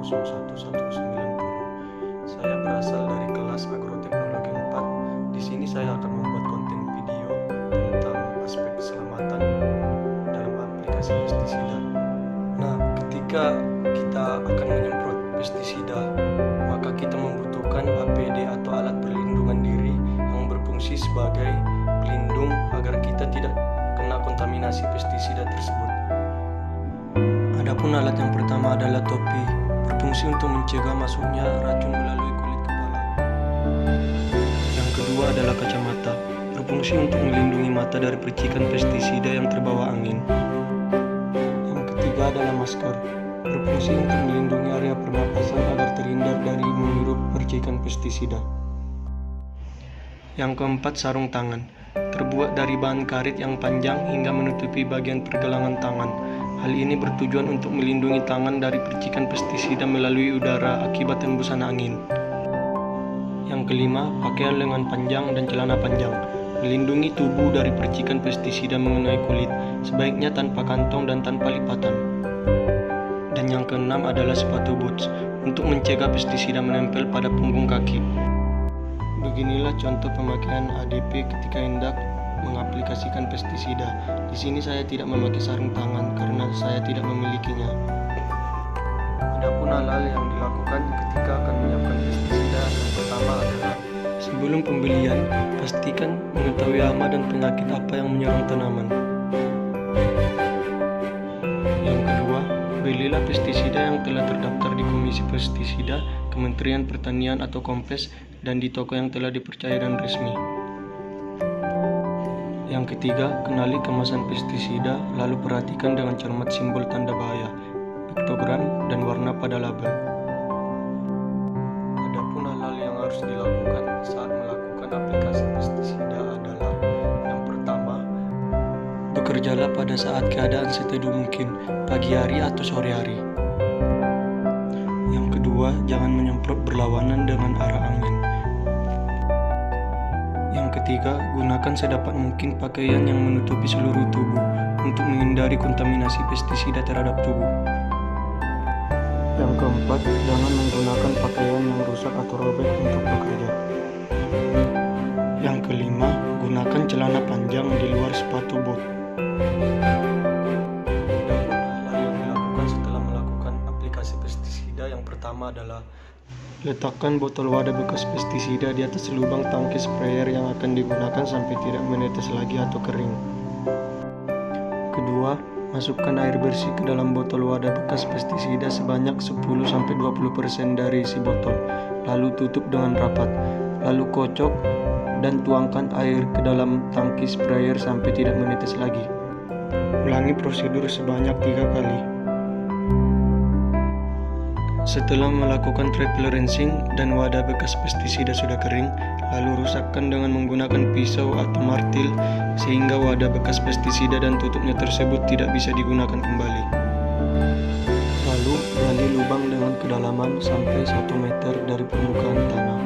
Saya berasal dari kelas Agroteknologi 4. Di sini saya akan membuat konten video tentang aspek keselamatan dalam aplikasi pestisida. Nah, ketika kita akan menyemprot pestisida, maka kita membutuhkan APD atau alat perlindungan diri yang berfungsi sebagai pelindung agar kita tidak kena kontaminasi pestisida tersebut. Adapun alat yang pertama adalah topi, berfungsi untuk mencegah masuknya racun melalui kulit kepala. Yang kedua adalah kacamata, berfungsi untuk melindungi mata dari percikan pestisida yang terbawa angin. Yang ketiga adalah masker, berfungsi untuk melindungi area pernapasan agar terhindar dari menghirup percikan pestisida. Yang keempat, sarung tangan, terbuat dari bahan karet yang panjang hingga menutupi bagian pergelangan tangan. Hal ini bertujuan untuk melindungi tangan dari percikan pestisida melalui udara akibat hembusan angin. Yang kelima, pakaian lengan panjang dan celana panjang, melindungi tubuh dari percikan pestisida mengenai kulit, sebaiknya tanpa kantong dan tanpa lipatan. Dan yang keenam adalah sepatu boots, untuk mencegah pestisida menempel pada punggung kaki. Beginilah contoh pemakaian ADP ketika hendak mengaplikasikan pestisida. Di sini saya tidak memakai sarung tangan karena saya tidak memilikinya. Adapun hal-hal yang dilakukan ketika akan menyiapkan pestisida, yang pertama adalah sebelum pembelian, pastikan mengetahui hama dan penyakit apa yang menyerang tanaman. Yang kedua, belilah pestisida yang telah terdaftar di Komisi Pestisida, Kementerian Pertanian atau Kompes, dan di toko yang telah dipercaya dan resmi. Yang ketiga, kenali kemasan pestisida, lalu perhatikan dengan cermat simbol tanda bahaya, piktogram, dan warna pada label. Adapun hal-hal yang harus dilakukan saat melakukan aplikasi pestisida adalah: yang pertama, bekerjalah pada saat keadaan seteduh mungkin, pagi hari atau sore hari. Yang kedua, jangan menyemprot berlawanan dengan arah angin. Yang ketiga, gunakan sedapat mungkin pakaian yang menutupi seluruh tubuh untuk menghindari kontaminasi pestisida terhadap tubuh. Yang keempat, jangan menggunakan pakaian yang rusak atau robek untuk bekerja. Yang kelima, gunakan celana panjang di luar sepatu bot. Hal yang dilakukan setelah melakukan aplikasi pestisida, yang pertama adalah letakkan botol wadah bekas pestisida di atas lubang tangki sprayer yang akan digunakan sampai tidak menetes lagi atau kering. Kedua, masukkan air bersih ke dalam botol wadah bekas pestisida sebanyak 10-20% dari isi botol, lalu tutup dengan rapat, lalu kocok dan tuangkan air ke dalam tangki sprayer sampai tidak menetes lagi. Ulangi prosedur sebanyak 3 kali. Setelah melakukan triple rinsing dan wadah bekas pestisida sudah kering, lalu rusakkan dengan menggunakan pisau atau martil sehingga wadah bekas pestisida dan tutupnya tersebut tidak bisa digunakan kembali. Lalu gali lubang dengan kedalaman sampai 1 meter dari permukaan tanah.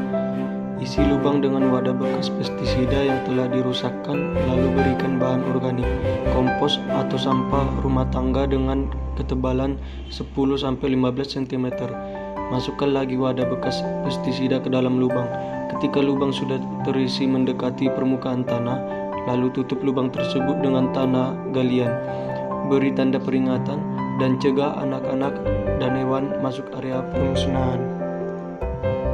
Isi lubang dengan wadah bekas pestisida yang telah dirusakkan, lalu berikan bahan organik, kompos atau sampah rumah tangga dengan ketebalan 10-15 cm. Masukkan lagi wadah bekas pestisida ke dalam lubang. Ketika lubang sudah terisi mendekati permukaan tanah, lalu tutup lubang tersebut dengan tanah galian. Beri tanda peringatan dan cegah anak-anak dan hewan masuk area pemusnahan.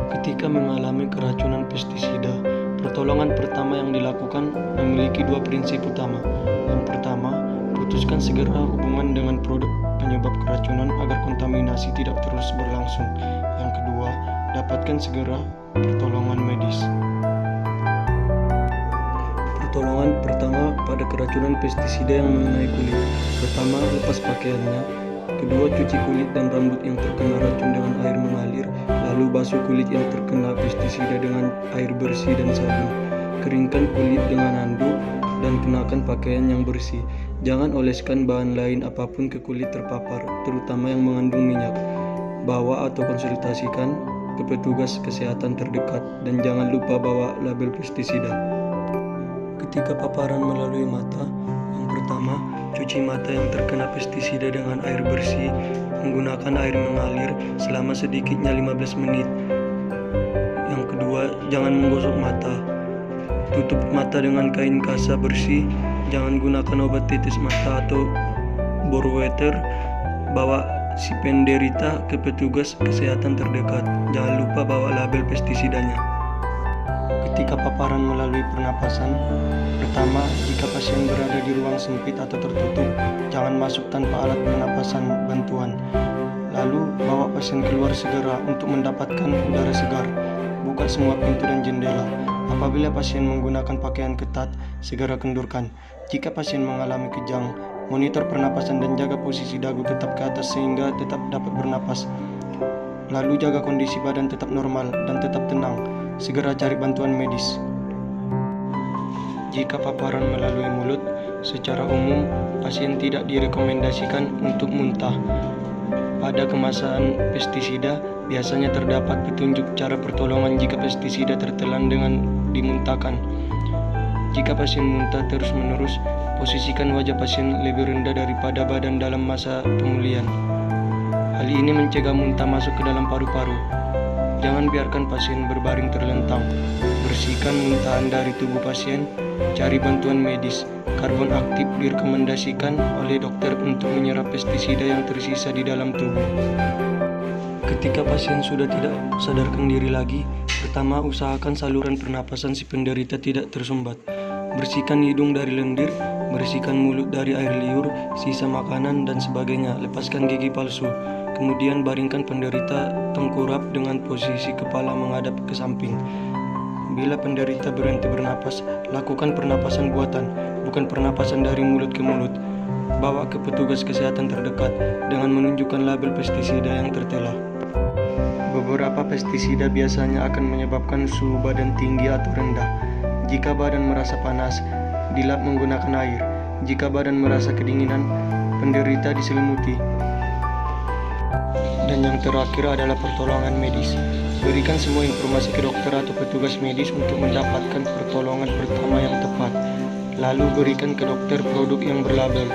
Ketika mengalami keracunan pestisida, pertolongan pertama yang dilakukan memiliki 2 prinsip utama. Yang pertama, putuskan segera hubungan dengan produk penyebab keracunan agar kontaminasi tidak terus berlangsung. Yang kedua, dapatkan segera pertolongan medis. Pertolongan pertama pada keracunan pestisida yang mengenai kulit. Pertama, lepas pakaiannya. Kedua, cuci kulit dan rambut yang terkena racun dengan air mengalir, lalu basuh kulit yang terkena pestisida dengan air bersih dan sabun. Keringkan kulit dengan handuk dan kenakan pakaian yang bersih. Jangan oleskan bahan lain apapun ke kulit terpapar, terutama yang mengandung minyak. Bawa atau konsultasikan ke petugas kesehatan terdekat dan jangan lupa bawa label pestisida. Ketika paparan melalui mata, yang pertama, cuci mata yang terkena pestisida dengan air bersih menggunakan air mengalir selama sedikitnya 15 menit. Yang kedua, jangan menggosok mata. Tutup mata dengan kain kasa bersih. Jangan gunakan obat tetes mata atau boroweter. Bawa si penderita ke petugas kesehatan terdekat. Jangan lupa bawa label pestisidanya. Ketika paparan melalui pernapasan, pertama, jika pasien berada di ruang sempit atau tertutup, jangan masuk tanpa alat pernapasan bantuan. Lalu, bawa pasien keluar segera untuk mendapatkan udara segar. Buka semua pintu dan jendela. Apabila pasien menggunakan pakaian ketat, segera kendurkan. Jika pasien mengalami kejang, monitor pernapasan dan jaga posisi dagu tetap ke atas sehingga tetap dapat bernapas. Lalu jaga kondisi badan tetap normal dan tetap tenang. Segera cari bantuan medis. Jika paparan melalui mulut, secara umum pasien tidak direkomendasikan untuk muntah. Pada kemasan pestisida, biasanya terdapat petunjuk cara pertolongan jika pestisida tertelan dengan dimuntahkan. Jika pasien muntah terus-menerus, posisikan wajah pasien lebih rendah daripada badan dalam masa pemulihan. Hal ini mencegah muntah masuk ke dalam paru-paru. Jangan biarkan pasien berbaring terlentang. Bersihkan muntahan dari tubuh pasien. Cari bantuan medis. Karbon aktif direkomendasikan oleh dokter untuk menyerap pestisida yang tersisa di dalam tubuh. Ketika pasien sudah tidak sadarkan diri lagi, pertama usahakan saluran pernapasan si penderita tidak tersumbat. Bersihkan hidung dari lendir, bersihkan mulut dari air liur, sisa makanan dan sebagainya. Lepaskan gigi palsu. Kemudian baringkan penderita tengkurap dengan posisi kepala menghadap ke samping. Bila penderita berhenti bernapas, lakukan pernapasan buatan, bukan pernapasan dari mulut ke mulut. Bawa ke petugas kesehatan terdekat dengan menunjukkan label pestisida yang tertela. Beberapa pestisida biasanya akan menyebabkan suhu badan tinggi atau rendah. Jika badan merasa panas, dilap menggunakan air. Jika badan merasa kedinginan, penderita diselimuti. Dan yang terakhir adalah pertolongan medis. Berikan semua informasi ke dokter atau petugas medis untuk mendapatkan pertolongan pertama yang tepat. Lalu berikan ke dokter produk yang berlabel.